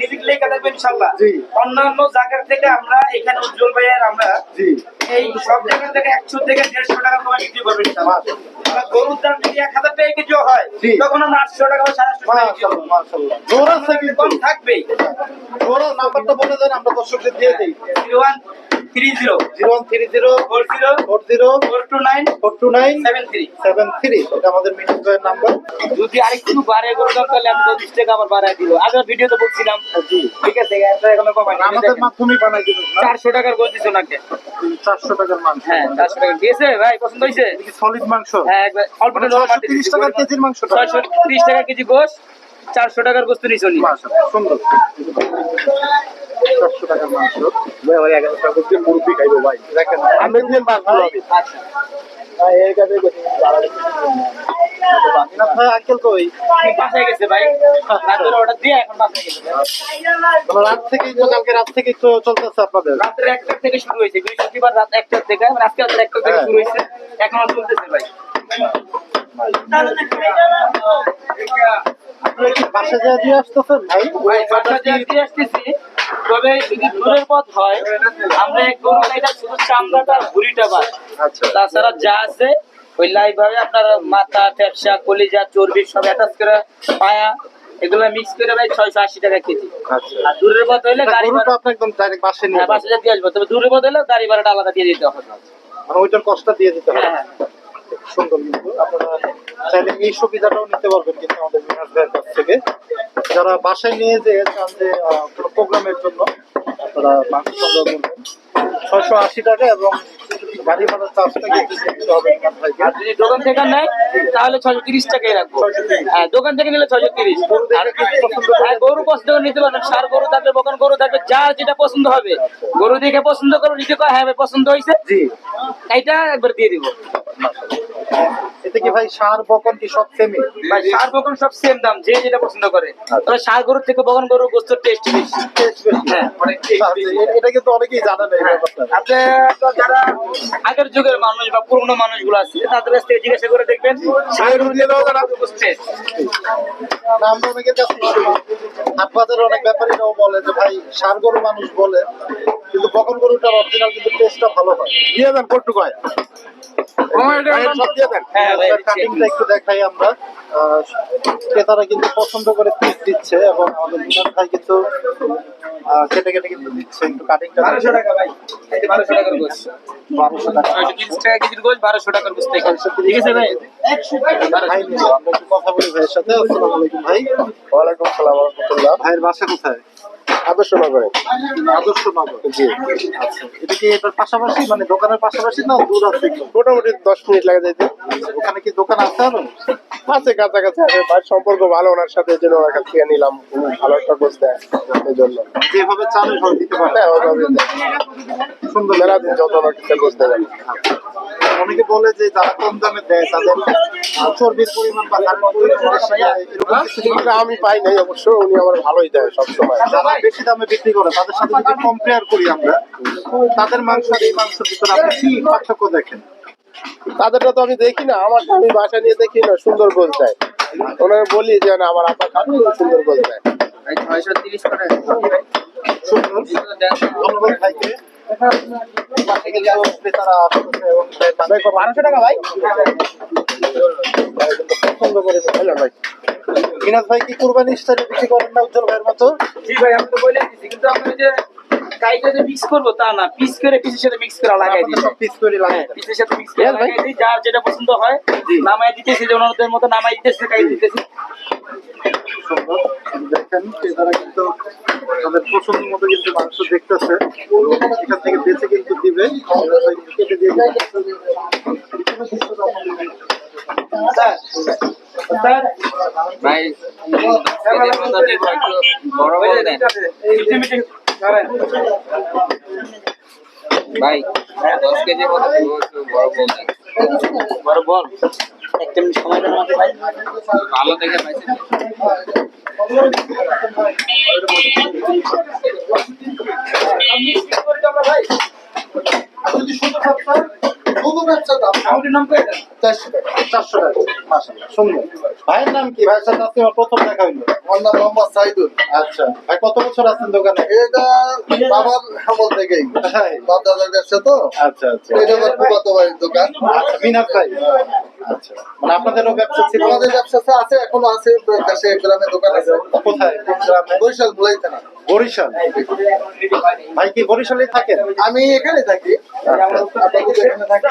রিজিক লেখা থাকবে ইনশাআল্লাহ। অন্যান্য জায়গা থেকে আমরা এখানে উজ্জ্বল ভাইয়ের আমরা এই সব জায়গা থেকে 100 থেকে 150 টাকা কমে বিক্রি করবো ইনশাআল্লাহ। গরুর দাম যদি 1000 টাকা কেজি হয় তখন আমরা 800 টাকা বা 750 টাকা মাশাআল্লাহ জোড়া থেকে কম থাকবেই। জোড়া নাম্বারটা বলে দেন, আমরা দর্শকদের দিয়ে দেই। 0130 এটা আমাদের মিঠুন ভাইয়ের নাম্বার। যদি আরেকটু বাড়ে করে দাম তাহলে আমি 20 টাকা আবার বাড়ায় দিব। আগের ভিডিওতে বলছিলাম ঠিক আছে, এখন কমাই আমাদের মাধ্যমে বানাই দিবেন না? 400 টাকার গোছ দিছো নাকি? 400 টাকার মাংস। হ্যাঁ 400 টাকা দিয়েছে ভাই, পছন্দ হইছে? সলিড মাংস? হ্যাঁ একবার অল্প 30 টাকা কেজির মাংসটা। 630 টাকা কেজি গোশ, 400 টাকার গোশ তুলি চলি। মাশাআল্লাহ সুন্দর। 400 টাকার মাংস ভাই, ওই 1000 টাকা দিয়ে মুরগি খাইবো ভাই। দেখেন আমি দিন বাদ হবে। আচ্ছা ভাই এই কাজে করি না ভাই, আঙ্কেল কই? বাসায় গেছে ভাই, রাতের অর্ডার দিয়ে এখন বাসায় গেছে। রাত থেকেই তো, কালকে রাত থেকেই তো চলতেছে আপনাদের? রাতের 1টা থেকে শুরু হয়েছে, বৃহস্পতিবার রাত 1টা থেকে, মানে আজকে রাত 1টা থেকে শুরু হয়েছে, এখনো চলতেছে ভাই। বাসা যা দিয়ে আসতেছেন ভাই? ভাই বাসা দিয়ে আসতেছি, তবে যদি দূরের পথ হয় আমরা এক গরু এটা শুধু চামড়াটা আর ভুঁড়িটা বাদ, আচ্ছা তাছাড়া যা আছে ওই লাইভ ভাবে আপনার মাথা, ফ্যাপসা, কলিজা, চর্বি সব অ্যাটাচ করে, পায়া এগুলো মিক্স করে ভাই 680 টাকা কেজি। আচ্ছা। আর দূরের পথ হইলে গাড়ি ভাড়া আপনি একদম ডাইরেক্ট বাসে নিয়ে বাসা দিয়ে আসবো, তবে দূরের পথ হলে গাড়ি ভাড়াটা আলাদা দিয়ে দিতে হবে। মানে ওইটার কষ্টটা দিয়ে দিতে হবে। হ্যাঁ সুন্দর, কিন্তু আপনারা চাইলে এই সুবিধাটাও নিতে পারবেন কিন্তু আমাদের মিনাজ ভাইয়ের কাছ থেকে। যারা বাসায় নিয়ে যে চান যে কোনো প্রোগ্রামের জন্য আপনারা মাংস সংগ্রহ করবেন 680 টাকা, এবং গাড়ি ভাড়ার চার্জটা কিন্তু দিতে হবে মিনাজ ভাইকে। আর যদি দোকান থেকে নেয় তাহলে 630 টাকাই রাখবো। হ্যাঁ দোকান থেকে নিলে 630। আর হ্যাঁ গরু পছন্দ করে নিতে পারবেন, সার গরু থাকবে, বকন গরু থাকবে, যার যেটা পছন্দ হবে গরু দেখে পছন্দ করো, নিজে কয় হ্যাঁ ভাই পছন্দ হয়েছে জি এইটা একবার দিয়ে দিব। এতে কি ভাই সার বকন কি সব সেমই? ভাই সার বকন সব সেম দাম, যে যেটা পছন্দ করে। তবে সার গরুর থেকে বকন গরুর গোস্তের টেস্ট বেশি। হ্যাঁ অনেক টেস্ট বেশি। এটা কিন্তু অনেকেই জানে না এই ব্যাপারটা। আপনি তো যারা আগের যুগের মানুষ বা পুরনো মানুষগুলো আছে তাদের কাছ থেকে জিজ্ঞাসা করে দেখবেন সার গরু দিয়ে যারা বুঝছে। আমরা অনেকের কাছে হাট বাজারে অনেক ব্যাপারীরাও বলে যে ভাই সার গরু মানুষ বলে, কিন্তু বকন গরুটার অরিজিনাল কিন্তু টেস্টটা ভালো হয়। দিয়ে দেন কটুক হয়। কাটিংটা একটু দেখাই আমরা। ক্রেতারা কিন্তু পছন্দ করে পিস দিচ্ছে, এবং আমাদের মিনাজ ভাই কিন্তু কেটে কেটে কিন্তু দিচ্ছে। একটু কাটিংটা 1200 টাকা ভাই, এই যে 1200 টাকার গোশ, 1200 টাকা। 630 টাকা কেজির গোশ, 1200 টাকার গোশ। ঠিক আছে ভাই, ভাই নিবো, আমরা একটু কথা বলি ভাইয়ের সাথে। আসসালামু আলাইকুম ভাই। ওয়ালাইকুম আসসালাম ওয়া রাহমাতুল্লাহ। ভাইয়ের বাসা কোথায়? আদর্শনগরে। আদর্শনগর। জি। আচ্ছা, এটা কি এটার পাশাপাশি, মানে দোকানের পাশাপাশি না দূর আছে একটু? মোটামুটি 10 মিনিট লাগে যাইতে। ওখানে কি দোকান আছে আরো? আছে কাছাকাছি আছে, ভাইয়ের সম্পর্ক ভালো ওনার সাথে, এই জন্য ওনার কাছ থেকে নিলাম। ভালো একটা গোছ দেয় এই জন্য। যেভাবে চান ওইভাবে দিতে পারে। হ্যাঁ ওভাবে দেয়। সুন্দর মেলা দিন যত ওনার কাছে গোছ দেয়। অনেকে বলে যে যারা কম দামে দেয় তাদের চর্বির পরিমাণ বা হাড়ের পরিমাণ বেশি দেয়, এরকম কিছু কি? কিন্তু আমি পাই নাই অবশ্য, উনি আমার ভালোই দেয় সবসময়। যারা বেশি দামে বিক্রি করে তাদের সাথে যদি কম্পেয়ার করি আমরা, তাদের মাংস আর এই মাংসের ভিতরে আপনি কি পার্থক্য দেখেন? তাদেরটা তো আমি দেখি না, আমারটা আমি বাসা নিয়ে দেখি না, সুন্দর গোছ দেয়। ওনাকে বলি যে না আমার আপা খাবে, সুন্দর গোছ দেয়। ভাই 630 টাকা। সুন্দর, ধন্যবাদ ভাইকে। বাসা গেলে আরো ক্রেতারা আসতেছে এবং 1200 টাকা ভাই। পছন্দ করে হ্যালো ভাই। মিনাজ ভাই কি কুরবানি স্টাইলে বিক্রি করেন না উজ্জ্বল ভাইয়ের মতো? জি ভাই আমি তো বলে দিচ্ছি, কিন্তু আমরা ওই যে কাইটা যে মিক্স করবো তা না, পিস করে পিসের সাথে মিক্স করে লাগাই দিই। সব পিস করে লাগে। পিসের সাথে মিক্স করে লাগাই দিই, যার যেটা পছন্দ হয় নামাই দিতেছি, যে ওনাদের মতো নামাই দিতেছি, কাই দিতেছি। সুন্দর, দেখেন ক্রেতারা কিন্তু তাদের পছন্দ মতো কিন্তু মাংস দেখতেছে, এখান থেকে বেছে কিন্তু দিবে, কেটে দিয়ে দিবে। ভাই বড় বড় দেন ভাই, 10 কেজির মতো বড় বল দেন। বড় বল একটা মিনিট সময় দেন আমাকে ভাই, ভালো দেখে পাইছেন। যদি শুধু শুধু ব্যবসা দাম আমাদের নাম করে দেন। 400 টাকা। 400 টাকা, মাশাআল্লাহ, সুন্দর। ভাইয়ের নাম কি? ভাইয়ের সাথে আজকে আমার প্রথম দেখা হইলো। আমার নাম মোহাম্মদ সাইদুল। আচ্ছা, ভাই কত বছর আছেন দোকানে? এটা বাবার আমল থেকেই, হ্যাঁ। বাপ দাদার ব্যবসা তো। আচ্ছা আচ্ছা এটা আমার ফুফাতো ভাইয়ের দোকান। আচ্ছা, মিনাত ভাই। আচ্ছা, মানে আপনাদেরও ব্যবসা ছিল? আমাদের ব্যবসা তো আছে, এখনো আছে, দেশে গ্রামে দোকান আছে। কোথায়? কোন গ্রামে? বরিশাল ভুলাই থানা। বরিশাল। ভাই কি বরিশালেই থাকেন? আমি এখানে থাকি, আপাতত এখানে থাকি।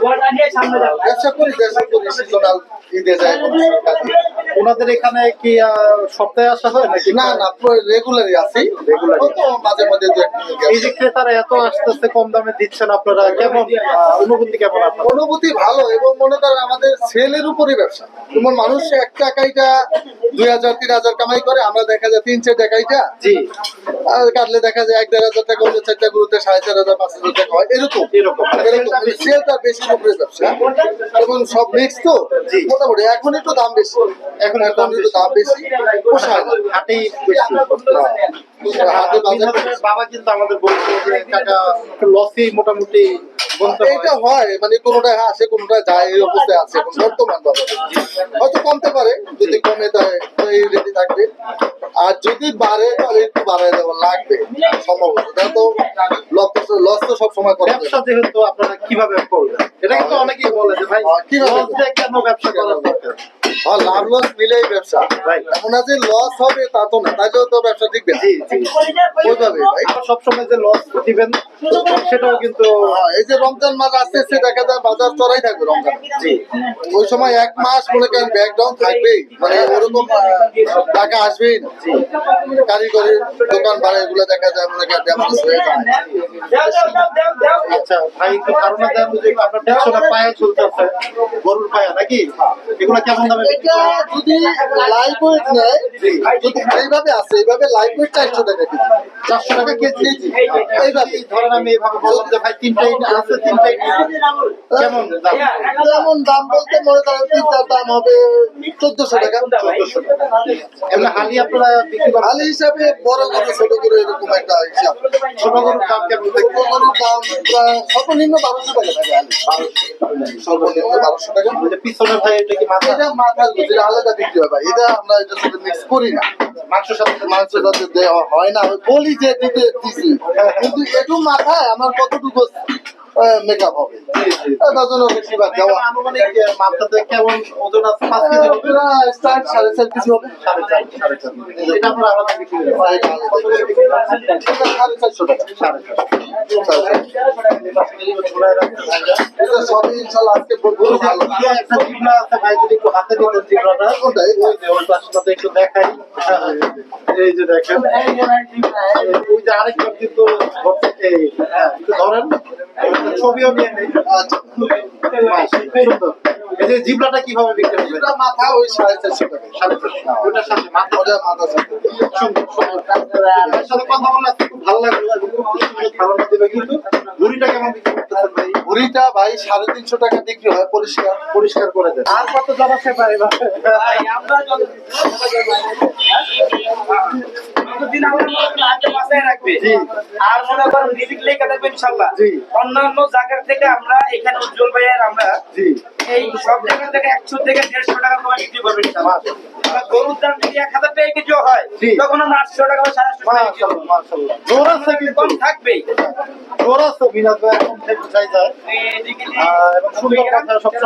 ওটা নিয়ে সামনে যাও। ব্যবসা করি, দেশে করি, সিজনাল ঈদে যায় কোনো কাজে। ওনাদের এখানে কি সপ্তাহে আসা হয় নাকি? না না, রেগুলারই আছি, Regularly। তো মাঝে মাঝে দু একটা এই যে ক্রেতারা এত আসতেছে, কম দামে দিচ্ছেন, আপনারা কেমন অনুভূতি কেমন আপনার? অনুভূতি ভালো, এবং মনে করেন আমাদের সেলের উপরই ব্যবসা। যেমন মানুষ এক টাকাইটা 2000-3000 কামাই করে, আমরা দেখা যায় 3-4 টাকাইটা জি, আর কাটলে দেখা যায় 1-1500 টাকা হলে 4টা গরুতে 4500-5000 টাকা হয়, এরকম এরকম। সেলটা বেশি উপরে ব্যবসা, এবং সব মিক্স তো জি। মোটামুটি। এখন একটু দাম বেশি, এখন একটু দাম বেশি, পোষায় না। হাটেই বেশি। হাটে বাজার বিনোদনের বাবা কিন্তু আমাদের বলছে যে কাকা লসই মোটামুটি বলতে হয়। এটা হয়, মানে কোনোটায় আসে কোনোটায় যায়, এই অবস্থায় আছে এখন বর্তমান বাজারে। হয়তো কমতে পারে, যদি কমে দেয় এই রেডি থাকবে, আর যদি বাড়ে তাহলে একটু বাড়ায় দেওয়া লাগবে সম্ভবত। এটা তো লস তো সবসময় করা যাবে ব্যবসা যেহেতু আপনারা কিভাবে করবেন, এটা কিন্তু অনেকেই বলে যে ভাই কিভাবে লস দিয়ে কেন ব্যবসা করার দরকার? আর লাভ লস মিলেই ব্যবসা। Right. এমন না যে লস হবে তা তো না, তাইলেও তো ব্যবসা টিকবে না। জি জি। ওইভাবে ভাই। আর সবসময় যে লস দিবেন সেটাও কিন্তু এই যে রমজান মাস আসতে আসতে দেখা যায় বাজার চড়াই থাকবে রমজান। জি ওই সময় এক মাস মনে করেন ব্যাকডাউন থাকবেই, মানে ওরকম টাকা আসবেই না। কারিগরের দোকান ভাড়া এগুলো দেখা যায় মনে করেন ড্যামেজ হয়ে যায়। দাও দাও দাও দাও দাও। আচ্ছা ভাই, একটু ধারণা দেন যে আপনার ব্যবসাটা পায়ে চলতেছে, গরুর পায়া নাকি? এগুলো কেমন দামে বিক্রি এটা করেন? যদি লাইভ ওয়েট নেয়, যদি এইভাবে আছে, এইভাবে লাইভ ওয়েট 400 টাকা কেজি। 400 টাকা কেজি। এইভাবে ধরেন আমি এইভাবে বললাম যে ভাই তিনটাই আছে, তিনটাই কেমন দাম? যেমন দাম বলতে মনে করেন তিনটার দাম হবে 1400 টাকা। 1400 টাকা। এগুলো হালি আপনারা বিক্রি করেন? হালি হিসাবে বড় গরু ছোট গরু এরকম একটা হিসাব। ছোট গরুর দাম কেমন ছোট গরুর দাম প্রায় সর্বনিম্ন 1200 টাকা থাকে হালি। সর্বনিম্ন 1200 টাকা। ওই যে পিছনে ভাই এটা কি মাথা এটা মাথার গরু, এটা আলাদা বিক্রি হয় ভাই। এটা আমরা এটার সাথে মিক্স করি না, মাংসের সাথে মাংসের সাথে দেওয়া হয় না। আমি বলি যে দিতে দিছি, কিন্তু একটু মাথায় আমার কতটুকু মেকআপ হবে, তার জন্য বেশি বা দেওয়া। আনুমানিক মাথাতে কেমন ওজন আছে? 5 কেজি হবে? প্রায় 4.5 কেজি হবে। 4.5 এটা আপনারা আলাদা বিক্রি করেন? এটা আলাদা। কত করে বিক্রি করেন? এটা 450 টাকা। 4.5 এটা সবই ইনশাল্লাহ আজকে গরু ভালো। একটা জিবলা আছে ভাই, যদি একটু হাতে দিতেন জিবলাটা। কোনটাই? ওই যে ওই পাশটাতে একটু দেখাই। এই যে দেখেন, ওই যে আরেকজন কিন্তু এই একটু ধরেন, একটা ছবিও নিয়ে নেই। আচ্ছা, সুন্দর। এই যে জিবলাটা কিভাবে বিক্রি করবেন? এটা মাথা ওই 450 টাকা। 450। ওটার সাথে মাথা ওটা মাথা সাথে। সুন্দর, সুন্দর। আপনার সাথে কথা বললে আজকে খুব ভালো লাগলো এবং খুব সুন্দর ধারণা দিবে। কিন্তু ঘুড়িটা কেমন বিক্রি করতেছেন ভাই? ভুড়িটা ভাই 350 টাকা বিক্রি হয় পরিষ্কার। পরিষ্কার করে দেন। আর কত জন আছে ভাই? ভাই, আমরা যতদিন আমরা আগে বাসায় রাখবে। জি। আর মনে করেন রিজিক লেখা থাকবে ইনশাল্লাহ। জি। অন্যান্য জায়গার থেকে আমরা এখানে উজ্জ্বল ভাইয়ের আমরা জি এই সব জায়গা থেকে 100 থেকে 150 টাকা কমে বিক্রি করবো ইনশাল্লাহ। আর গরুর দাম যদি 1000 টাকা কেজিও হয়, জি। তখন আমরা 800 টাকা বা 750 টাকা বিক্রি করবো। মাশাআল্লাহ, মাশাআল্লাহ। জোর আছে কিন্তু, কম থাকবেই। জোর আছে বিনোদ ভাই, এখন থেকে যাই যায়। এদিকে এবং সুন্দর কথা সবসময়